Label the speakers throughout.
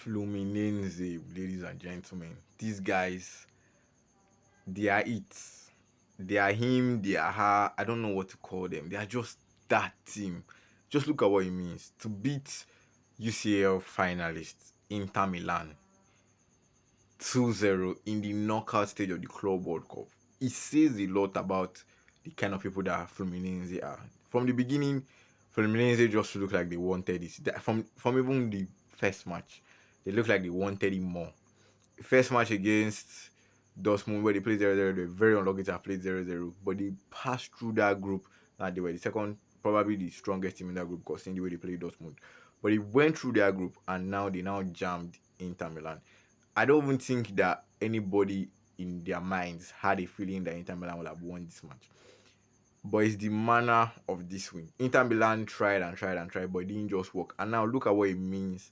Speaker 1: Fluminense, ladies and gentlemen. These guys, they are it. They are him, they are her. I don't know what to call them. They are just that team. Just look at what it means to beat UCL finalists Inter Milan 2-0 in the knockout stage of the Club World Cup. It says a lot about the kind of people that Fluminense are. From the beginning, Fluminense just looked like they wanted it. From even the first match, they looked like they wanted it more. First match against Dortmund where they played 0-0, they were very unlucky to have played 0-0, but they passed through that group and they were the second, probably the strongest team in that group because seeing the way they played Dortmund. But they went through their group and now they jammed Inter Milan. I don't even think that anybody in their minds had a feeling that Inter Milan would have won this match. But it's the manner of this win. Inter Milan tried and tried and tried, but it didn't just work. And now look at what it means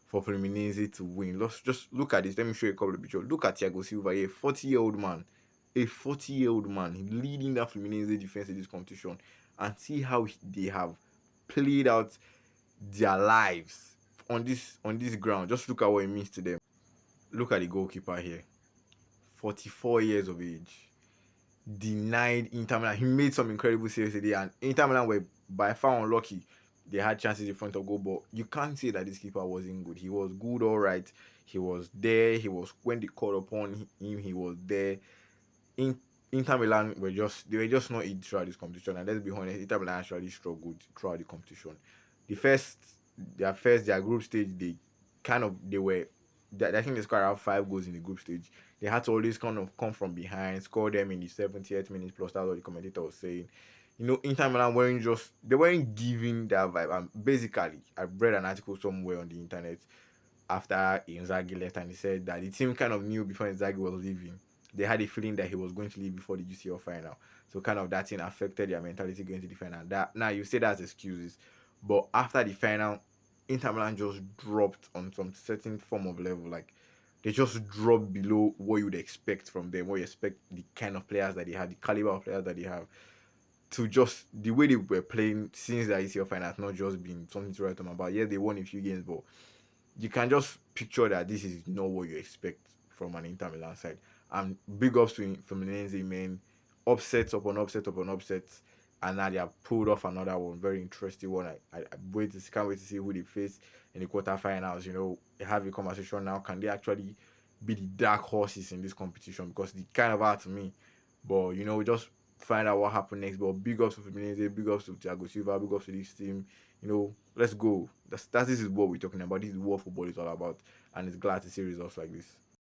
Speaker 1: for Fluminense to win. Let's just look at this. Let me show you a couple of pictures. Look at Thiago Silva, a 40-year-old man. A 40-year-old man leading that Fluminense defense in this competition. And see how they have played out their lives on this ground. Just look at what it means to them. Look at the goalkeeper here. 44 years of age. Denied Inter Milan. He made some incredible saves today, and Inter Milan were by far unlucky. They had chances in front of goal, but you can't say that this keeper wasn't good. He was good, all right. He was there. He was when they called upon him. He was there. In Inter Milan were just not it throughout this competition. And let's be honest, Inter Milan actually struggled throughout the competition. Their group stage, they were. I think they scored around 5 goals in the group stage. They had to always kind of come from behind, score them in the 70th minute plus. That's what the commentator was saying. Inter Milan weren't giving that vibe. And basically, I read an article somewhere on the internet after Inzaghi left, and he said that the team kind of knew before Inzaghi was leaving. They had a feeling that he was going to leave before the UCL final. So kind of that thing affected their mentality going to the final. That now you say that's excuses, but after the final, Inter Milan just dropped on some certain form of level. Like they just dropped below what you would expect from them, what you expect the kind of players that they have, the caliber of players that they have, to just the way they were playing since the ACL final has not just been something to write home about. Yeah, they won a few games, but you can just picture that this is not what you expect from an Inter Milan side. And big ups to Fluminense, man. Upsets upon upsets upon upsets. And now they have pulled off another one. Very interesting one. I can't wait to see who they face in the quarterfinals. Have a conversation now. Can they actually be the dark horses in this competition? Because they kind of are to me. But just find out what happened next. But big ups to Fluminense, big ups to Thiago Silva, big ups to this team. Let's go. This is what we're talking about. This is what football is all about, and it's glad to see results like this.